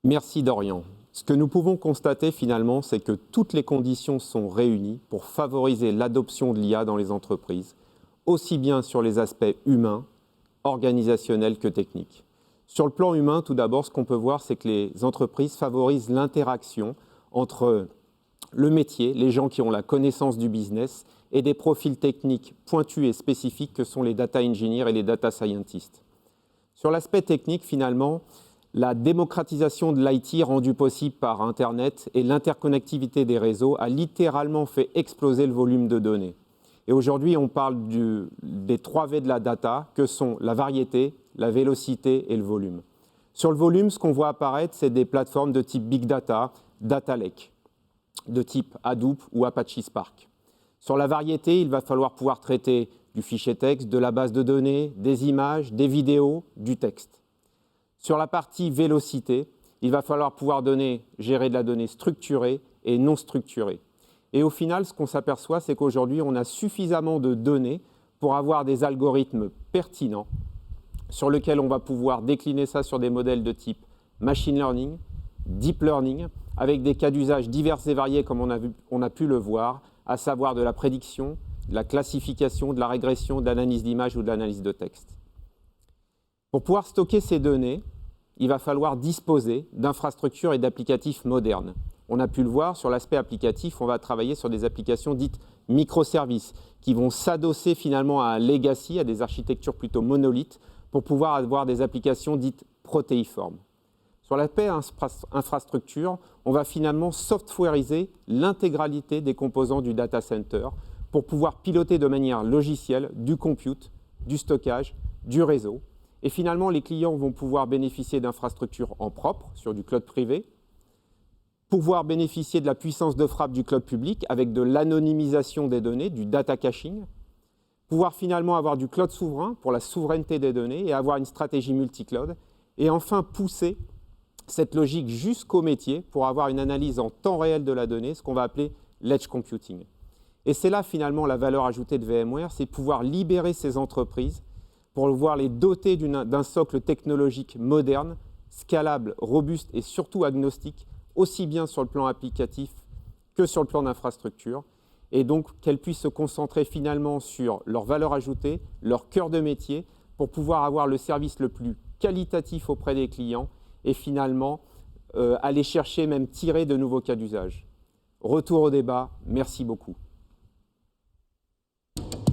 Merci Dorian. Ce que nous pouvons constater finalement, c'est que toutes les conditions sont réunies pour favoriser l'adoption de l'IA dans les entreprises, aussi bien sur les aspects humains, organisationnels que techniques. Sur le plan humain, tout d'abord, ce qu'on peut voir, c'est que les entreprises favorisent l'interaction entre le métier, les gens qui ont la connaissance du business, et des profils techniques pointus et spécifiques que sont les data engineers et les data scientists. Sur l'aspect technique, finalement, la démocratisation de l'IT rendue possible par Internet et l'interconnectivité des réseaux a littéralement fait exploser le volume de données. Et aujourd'hui, on parle des 3 V de la data, que sont la variété, la vélocité et le volume. Sur le volume, ce qu'on voit apparaître, c'est des plateformes de type Big Data, Data Lake, de type Hadoop ou Apache Spark. Sur la variété, il va falloir pouvoir traiter du fichier texte, de la base de données, des images, des vidéos, du texte. Sur la partie vélocité, il va falloir pouvoir gérer de la donnée structurée et non structurée. Et au final, ce qu'on s'aperçoit, c'est qu'aujourd'hui, on a suffisamment de données pour avoir des algorithmes pertinents sur lesquels on va pouvoir décliner ça sur des modèles de type machine learning, deep learning, avec des cas d'usage divers et variés comme on a pu le voir, à savoir de la prédiction, de la classification, de la régression, de l'analyse d'image ou de l'analyse de texte. Pour pouvoir stocker ces données, il va falloir disposer d'infrastructures et d'applicatifs modernes. On a pu le voir sur l'aspect applicatif, on va travailler sur des applications dites microservices qui vont s'adosser finalement à un legacy, à des architectures plutôt monolithes, pour pouvoir avoir des applications dites protéiformes. Sur l'aspect infrastructure, on va finalement softwareiser l'intégralité des composants du data center pour pouvoir piloter de manière logicielle du compute, du stockage, du réseau. Et finalement, les clients vont pouvoir bénéficier d'infrastructures en propre sur du cloud privé, pouvoir bénéficier de la puissance de frappe du cloud public avec de l'anonymisation des données, du data caching, pouvoir finalement avoir du cloud souverain pour la souveraineté des données et avoir une stratégie multi-cloud, et enfin pousser cette logique jusqu'au métier pour avoir une analyse en temps réel de la donnée, ce qu'on va appeler l'edge computing. Et c'est là finalement la valeur ajoutée de VMware, c'est pouvoir libérer ces entreprises pour pouvoir les doter d'un socle technologique moderne, scalable, robuste et surtout agnostique, aussi bien sur le plan applicatif que sur le plan d'infrastructure, et donc qu'elles puissent se concentrer finalement sur leur valeur ajoutée, leur cœur de métier, pour pouvoir avoir le service le plus qualitatif auprès des clients et finalement aller chercher, même tirer de nouveaux cas d'usage. Retour au débat, merci beaucoup.